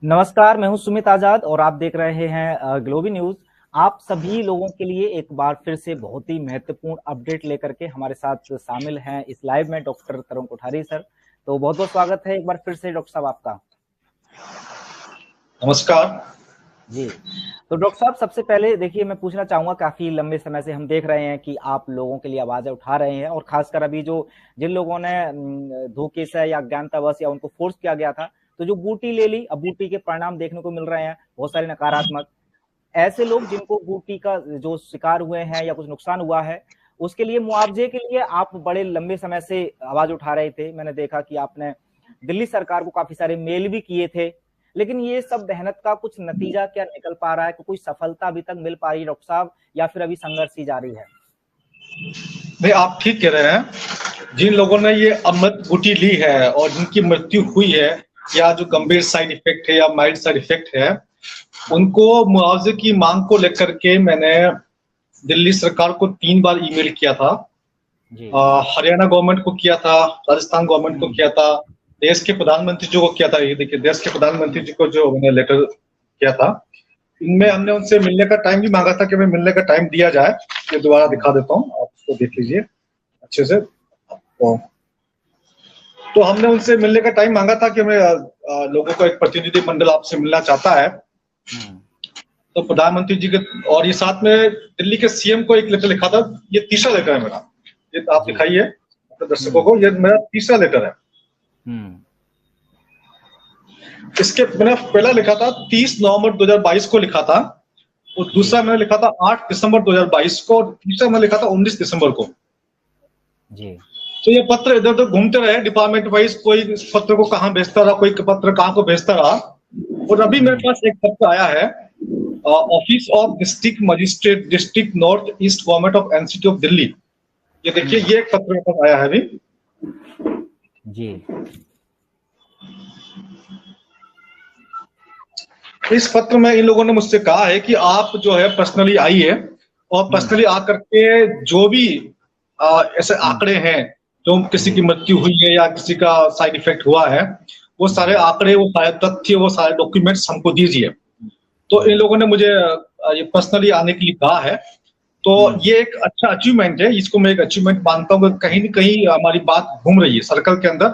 नमस्कार, मैं हूं सुमित आजाद और आप देख रहे हैं ग्लोबी न्यूज। आप सभी लोगों के लिए एक बार फिर से बहुत ही महत्वपूर्ण अपडेट लेकर के हमारे साथ शामिल हैं इस लाइव में डॉक्टर तरुण कोठारी सर। तो बहुत बहुत स्वागत है एक बार फिर से डॉक्टर साहब आपका। नमस्कार जी, तो डॉक्टर साहब सबसे पहले देखिए मैं पूछना चाहूंगा, काफी लंबे समय से हम देख रहे हैं कि आप लोगों के लिए आवाजें उठा रहे हैं और खासकर अभी जो जिन लोगों ने धोखे से या अज्ञानतावश या उनको फोर्स किया गया था, तो जो बूटी ले ली, अब बूटी के परिणाम देखने को मिल रहे हैं बहुत सारे नकारात्मक। ऐसे लोग जिनको बूटी का जो शिकार हुए हैं या कुछ नुकसान हुआ है, उसके लिए मुआवजे के लिए आप बड़े लंबे समय से आवाज उठा रहे थे। मैंने देखा कि आपने दिल्ली सरकार को काफी सारे मेल भी किए थे, लेकिन ये सब मेहनत का कुछ नतीजा क्या निकल पा रहा है? कोई सफलता अभी तक मिल पा रही है डॉक्टर साहब, या फिर अभी संघर्ष ही जारी है? भाई, आप ठीक कह रहे हैं। जिन लोगों ने ये अमृत बूटी ली है और जिनकी मृत्यु हुई है, या जो गंभीर साइड इफेक्ट है या माइल्ड साइड इफेक्ट है, उनको मुआवजे की मांग को लेकर के मैंने दिल्ली सरकार को 3 बार ईमेल किया था। हरियाणा गवर्नमेंट को किया था, राजस्थान गवर्नमेंट को किया था, देश के प्रधानमंत्री जी को किया था। ये देखिए, देश के प्रधानमंत्री जी को जो मैंने लेटर किया था, इनमें हमने उनसे मिलने का टाइम भी मांगा था कि हमें मिलने का टाइम दिया जाए। ये दोबारा दिखा देता हूँ, आप उसको देख लीजिए अच्छे से। तो हमने उनसे मिलने का टाइम मांगा था कि हमें लोगों का एक प्रतिनिधि मंडल आपसे मिलना चाहता है। तो प्रधानमंत्री जी के और ये साथ में दिल्ली के सीएम को एक लेटर लिखा था। ये तीसरा लेटर है मेरा, ये आप दिखाइए अपने दर्शकों को, ये मेरा तीसरा लेटर है। इसके मैंने पहला लिखा था 30 नवंबर 2022 को लिखा था, और दूसरा मैंने लिखा था 8 दिसंबर 2022 को, और तीसरा मैंने लिखा था 19 दिसंबर को जी। तो ये पत्र इधर उधर घूमते रहे डिपार्टमेंट वाइज, कोई इस पत्र को कहाँ भेजता रहा, कोई पत्र कहाँ को भेजता रहा। और अभी मेरे पास एक पत्र आया है, office of district magistrate, district north east government of NCT of Delhi. ये देखिए, ये एक पत्र मेरे पास आया है अभी जी। इस पत्र में इन लोगों ने मुझसे कहा है कि आप जो है पर्सनली आइए, और पर्सनली आकर के जो भी ऐसे आंकड़े हैं, जो किसी की मृत्यु हुई है या किसी का साइड इफेक्ट हुआ है, वो सारे आंकड़े, वो सारे तथ्य, वो सारे डॉक्यूमेंट्स हमको दीजिए। तो इन लोगों ने मुझे ये पर्सनली आने के लिए कहा है। तो ये एक अच्छा अचीवमेंट है, इसको मैं एक अचीवमेंट मानता हूँ। कहीं न कहीं हमारी बात घूम रही है सर्कल के अंदर।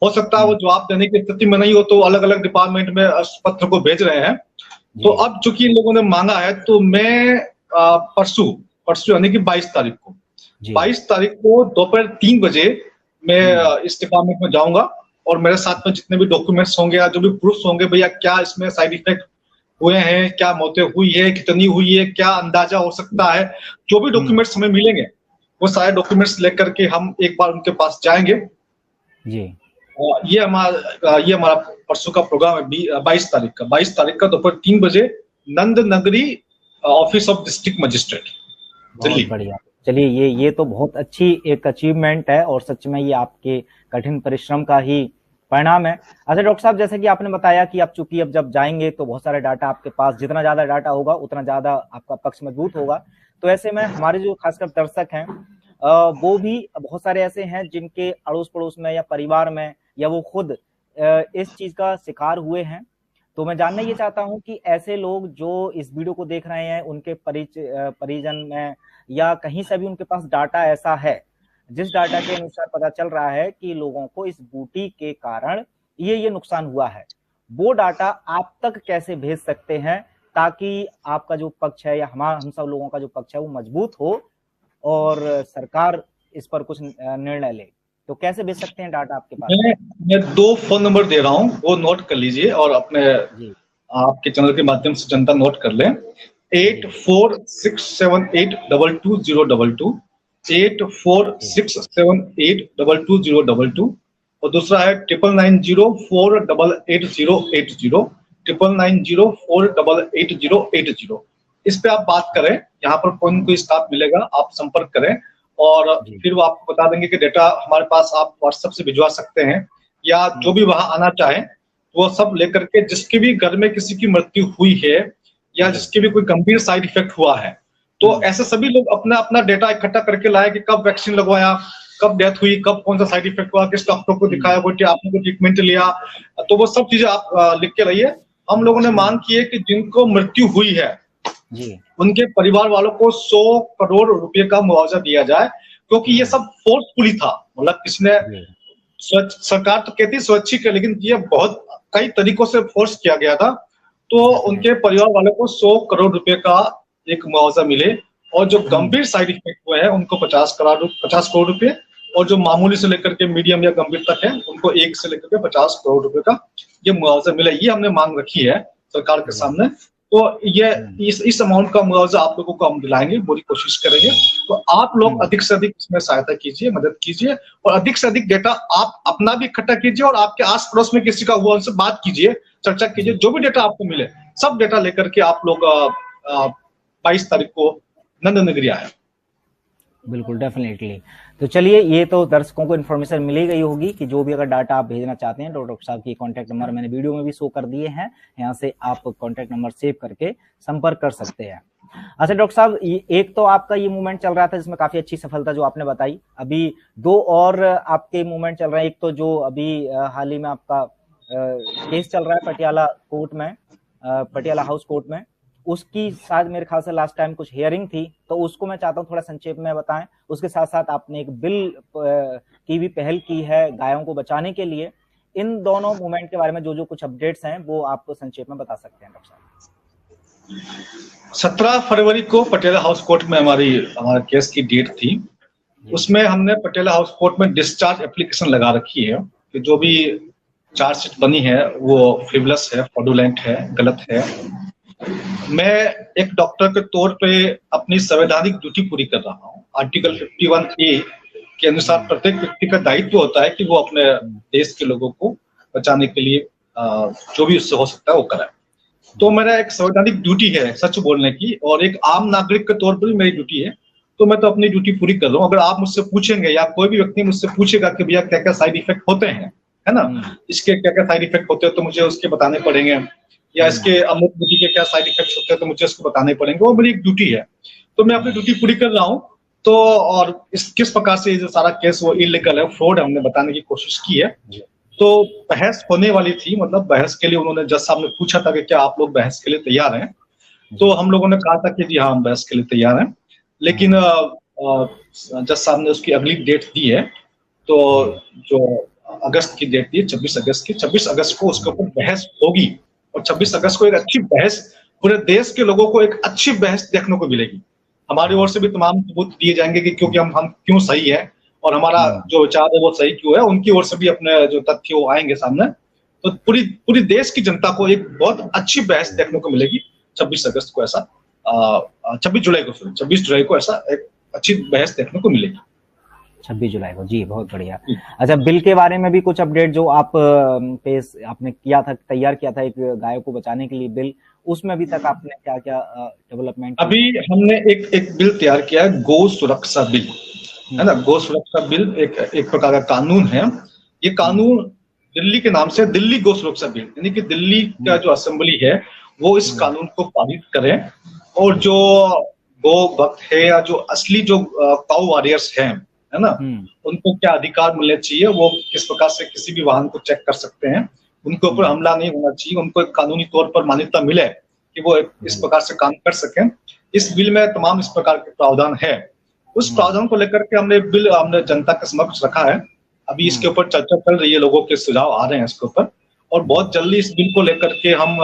हो सकता है वो जवाब देने की स्थिति में नहीं हो, तो अलग अलग डिपार्टमेंट में पत्र को भेज रहे हैं। तो अब चूंकि इन लोगों ने मांगा है, तो मैं परसों यानी कि 22 तारीख को 22 तारीख को दोपहर 3 बजे मैं इस डिपार्टमेंट में जाऊंगा, और मेरे साथ में जितने भी डॉक्यूमेंट्स होंगे या जो भी प्रूफ होंगे, भैया क्या इसमें साइड इफेक्ट हुए हैं, क्या मौतें हुई है, कितनी हुई है, क्या अंदाजा हो सकता है, जो भी डॉक्यूमेंट्स हमें मिलेंगे, वो सारे डॉक्यूमेंट्स लेकर के हम एक बार उनके पास जाएंगे जी। ये हमारा परसों का प्रोग्राम है, 22 तारीख का दोपहर 3 बजे, नंद नगरी, office of district magistrate, Delhi. बढ़िया। चलिए, ये तो बहुत अच्छी एक अचीवमेंट है और सच में ये आपके कठिन परिश्रम का ही परिणाम है। अच्छा डॉक्टर साहब, जैसे कि आपने बताया कि आप चूंकि अब जब जाएंगे तो बहुत सारे डाटा आपके पास, जितना ज्यादा डाटा होगा उतना ज्यादा आपका पक्ष मजबूत होगा। तो ऐसे में हमारे जो खासकर दर्शक हैं, वो भी बहुत सारे ऐसे हैं जिनके अड़ोस पड़ोस में या परिवार में या वो खुद इस चीज का शिकार हुए हैं। तो मैं जानना ये चाहता हूं कि ऐसे लोग जो इस वीडियो को देख रहे हैं, उनके परिजन में या कहीं से भी उनके पास डाटा ऐसा है जिस डाटा के अनुसार पता चल रहा है कि लोगों को इस बूटी के कारण ये नुकसान हुआ है, वो डाटा आप तक कैसे भेज सकते हैं ताकि आपका जो पक्ष है या हम सब लोगों का जो पक्ष है वो मजबूत हो और सरकार इस पर कुछ निर्णय ले? तो कैसे भेज सकते हैं डाटा आपके पास? मैं 2 फोन नंबर दे रहा हूँ, वो नोट कर लीजिए, और अपने आपके चैनल के माध्यम से जनता नोट कर लें। 8467822022, 8467822022, और दूसरा है 9990488080, 9990488080। इस पे आप बात करें, यहाँ पर कोई स्टाफ मिलेगा, आप संपर्क करें, और फिर वो आपको बता देंगे कि डेटा हमारे पास आप व्हाट्सएप से भिजवा सकते हैं, या जो भी वहां आना चाहे वो सब लेकर के, जिसके भी घर में किसी की मृत्यु हुई है या जिसके भी कोई गंभीर साइड इफेक्ट हुआ है, तो ऐसे सभी लोग अपना अपना डेटा इकट्ठा करके लाए कि कब वैक्सीन लगवाया, कब डेथ हुई, कब कौन सा साइड इफेक्ट हुआ, किस डॉक्टर को दिखाया, आपने कोई ट्रीटमेंट लिया। तो वो सब चीजें आप लिख के रहिए, हम लोगों ने मांग की है कि जिनको मृत्यु हुई है जी, उनके परिवार वालों को 100 करोड़ रुपए का मुआवजा दिया जाए, क्योंकि ये सब फोर्सफुली था। मतलब किसने जी, सरकार तो कहती स्वैच्छिक है, लेकिन ये बहुत कई तरीकों से फोर्स किया गया था। तो डेफिनेट उनके परिवार वालों को 100 करोड़ रुपए का एक मुआवजा मिले, और जो गंभीर साइड इफेक्ट हुए हैं उनको 50 करोड़ रुपए, और जो मामूली से लेकर के मीडियम या गंभीर तक है उनको 1 से लेकर के 50 करोड़ रुपए का ये मुआवजा मिले। ये हमने मांग रखी है सरकार के सामने। तो ये इस अमाउंट का मुआवजा आप लोगों को हम दिलाएंगे, पूरी कोशिश करेंगे। तो आप लोग अधिक से अधिक इसमें सहायता कीजिए, मदद कीजिए, और अधिक से अधिक डेटा आप अपना भी इकट्ठा कीजिए, और आपके आस पड़ोस में किसी का हुआ उनसे बात कीजिए, चर्चा कीजिए। जो भी डेटा आपको मिले सब डेटा लेकर के आप लोग 22 तारीख को नंद नगरी आए। बिल्कुल, डेफिनेटली। तो चलिए, ये तो दर्शकों को इन्फॉर्मेशन मिली गई होगी कि जो भी अगर डाटा आप भेजना चाहते हैं, डॉक्टर साहब की कॉन्टैक्ट नंबर मैंने वीडियो में भी शो कर दिए हैं, यहाँ से आप कॉन्टैक्ट नंबर सेव करके संपर्क कर सकते हैं। अच्छा डॉक्टर साहब, एक तो आपका ये मूवमेंट चल रहा था जिसमें काफी अच्छी सफलता जो आपने बताई, अभी 2 और आपके मूवमेंट चल रहे हैं। एक तो जो अभी हाल ही में आपका केस चल रहा है पटियाला कोर्ट में, पटियाला हाउस कोर्ट में, उसकी शायद मेरे ख्याल से लास्ट टाइम कुछ हियरिंग थी, तो उसको मैं चाहता हूँ थोड़ा संक्षेप में बताएं। उसके साथ साथ आपने एक बिल की भी पहल की है गायों को बचाने के लिए। इन दोनों मूवमेंट के बारे में जो जो कुछ अपडेट्स हैं वो आप संक्षेप में बता सकते हैं डॉक्टर साहब। 17 फरवरी को पटियाला हाउस कोर्ट में हमारे केस की डेट थी। उसमें हमने पटियाला हाउस कोर्ट में डिस्चार्ज एप्लीकेशन लगा रखी है कि जो भी चार्जशीट बनी है वो फ्रिवलस है, फ्रॉडुलेंट है, गलत है। मैं एक डॉक्टर के तौर पे अपनी संवैधानिक ड्यूटी पूरी कर रहा हूँ। आर्टिकल 51A के अनुसार प्रत्येक व्यक्ति का दायित्व होता है कि वो अपने देश के लोगों को बचाने के लिए जो भी उससे हो सकता है वो करे। तो मेरा एक संवैधानिक ड्यूटी है सच बोलने की, और एक आम नागरिक के तौर पर भी मेरी ड्यूटी है। तो मैं तो अपनी ड्यूटी पूरी कर रहा हूँ। अगर आप मुझसे पूछेंगे या कोई भी व्यक्ति मुझसे पूछेगा कि भैया क्या क्या साइड इफेक्ट होते हैं, है ना, इसके क्या क्या साइड इफेक्ट होते हैं, तो मुझे उसके बताने पड़ेंगे, या इसके अमृत बुद्धि के क्या साइड इफेक्ट्स होते हैं तो मुझे इसको बताने पड़ेंगे। वो मेरी एक ड्यूटी है, तो मैं अपनी ड्यूटी पूरी कर रहा हूँ। तो और किस प्रकार से जो सारा केस वो इलीगल है, फ्रॉड है, हमने बताने की कोशिश की है। तो बहस होने वाली थी, मतलब बहस के लिए उन्होंने, जज साहब ने पूछा था कि क्या आप लोग बहस के लिए तैयार हैं, तो हम लोगों ने कहा था कि जी हाँ, हम बहस के लिए तैयार हैं। लेकिन जज साहब ने उसकी अगली डेट दी है, तो जो अगस्त की डेट दी, 26 अगस्त की, 26 अगस्त को उसके ऊपर बहस होगी। और 26 अगस्त को एक अच्छी बहस, पूरे देश के लोगों को एक अच्छी बहस देखने को मिलेगी। हमारी ओर से भी तमाम सबूत दिए जाएंगे कि क्योंकि हम क्यों सही है और हमारा जो विचार है वो सही क्यों है। उनकी ओर से भी अपने जो तथ्य वो आएंगे सामने। तो पूरी देश की जनता को एक बहुत अच्छी बहस देखने को मिलेगी 26 अगस्त को, ऐसा 26 जुलाई को ऐसा एक अच्छी बहस देखने को मिलेगी। 26 जुलाई को, जी बहुत बढ़िया। अच्छा, बिल के बारे में भी कुछ अपडेट जो आप पेश आपने किया था, तैयार किया था एक गायों को बचाने के लिए बिल, उसमें अभी तक आपने क्या क्या डेवलपमेंट? अभी हमने एक बिल तैयार किया है, गौ सुरक्षा बिल, है ना। गौ सुरक्षा बिल एक प्रकार का कानून है। ये कानून दिल्ली के नाम से दिल्ली गौ सुरक्षा बिल, यानी कि दिल्ली का जो असेंबली है वो इस कानून को पारित करे, और जो गौ भक्त है या जो असली जो काऊ वॉरियर्स हैं, है ना, उनको क्या अधिकार मिलने चाहिए, वो किस प्रकार से किसी भी वाहन को चेक कर सकते हैं, उनके ऊपर हमला नहीं होना चाहिए, उनको एक कानूनी तौर पर मान्यता मिले कि वो इस प्रकार से काम कर सकें। इस बिल में तमाम इस प्रकार के प्रावधान है। उस प्रावधान को लेकर के हमने जनता के समक्ष रखा है। अभी इसके ऊपर चर्चा चल रही है, लोगों के सुझाव आ रहे हैं इसके ऊपर, और बहुत जल्दी इस बिल को लेकर के हम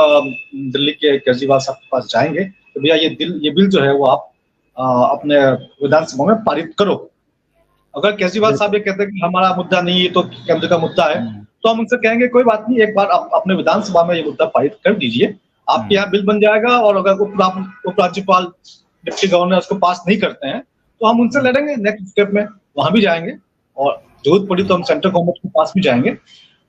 दिल्ली के केजरीवाल साहब के पास जाएंगे तो भैया ये बिल जो है वो आप अपने विधानसभा में पारित करो। अगर केजरीवाल साहब ये कहते हैं कि हमारा मुद्दा नहीं है, तो केंद्र का मुद्दा है, तो हम उनसे कहेंगे कोई बात नहीं, एक बार आप अपने विधानसभा में ये मुद्दा पारित कर दीजिए, आपके यहाँ बिल बन जाएगा। और अगर उपराज्यपाल, डिप्टी गवर्नर उसको पास नहीं करते हैं तो हम उनसे लड़ेंगे, नेक्स्ट स्टेप में वहां भी जाएंगे, और जरूरत पड़ी तो हम सेंट्रल गवर्नमेंट के पास भी जाएंगे।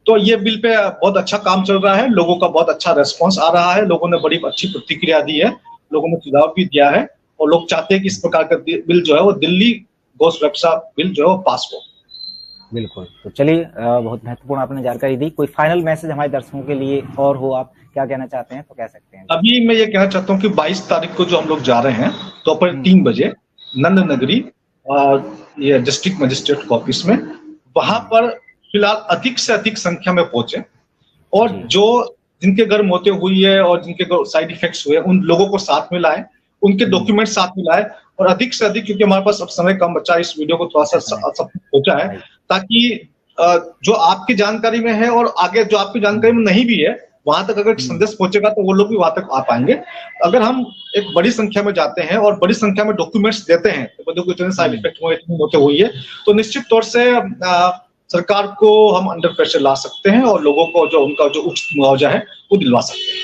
तो ये बिल पे बहुत अच्छा काम चल रहा है, लोगों का बहुत अच्छा रेस्पॉन्स आ रहा है, लोगों ने बड़ी अच्छी प्रतिक्रिया दी है, लोगों ने सुझाव भी दिया है, और लोग चाहते हैं कि इस प्रकार का बिल जो है वो दिल्ली गौ सुरक्षा बिल जो है वो पास हो। बिल्कुल। तो चलिए, बहुत महत्वपूर्ण आपने जानकारी दी। कोई फाइनल मैसेज हमारे दर्शकों के लिए और हो, आप क्या कहना चाहते हैं तो कह सकते हैं। अभी मैं ये कहना चाहता हूँ कि 22 तारीख को जो हम लोग जा रहे हैं दोपहर 3 बजे नंद नगरी ये डिस्ट्रिक्ट मजिस्ट्रेट ऑफिस में, वहां पर फिलहाल अधिक से अधिक संख्या में पहुंचे, और जो जिनके घर मौतें हुई है और जिनके साइड इफेक्ट्स हुए, उन लोगों को साथ में लाएं, उनके डॉक्यूमेंट साथ में लाएं, और अधिक से अधिक, क्योंकि हमारे पास अब समय कम बचा है, इस वीडियो को थोड़ा सा सब सोचा है ताकि जो आपकी जानकारी में है और आगे जो आपकी जानकारी में नहीं भी है, वहां तक अगर संदेश पहुंचेगा तो वो लोग भी वहां तक आ पाएंगे। अगर हम एक बड़ी संख्या में जाते हैं और बड़ी संख्या में डॉक्यूमेंट्स देते हैं, तो इतने साइड इफेक्ट हुए, इतनी मौतें हुई है, तो निश्चित तौर से सरकार को हम अंडर प्रेशर ला सकते हैं और लोगों को जो उनका जो उचित मुआवजा है वो दिलवा सकते हैं।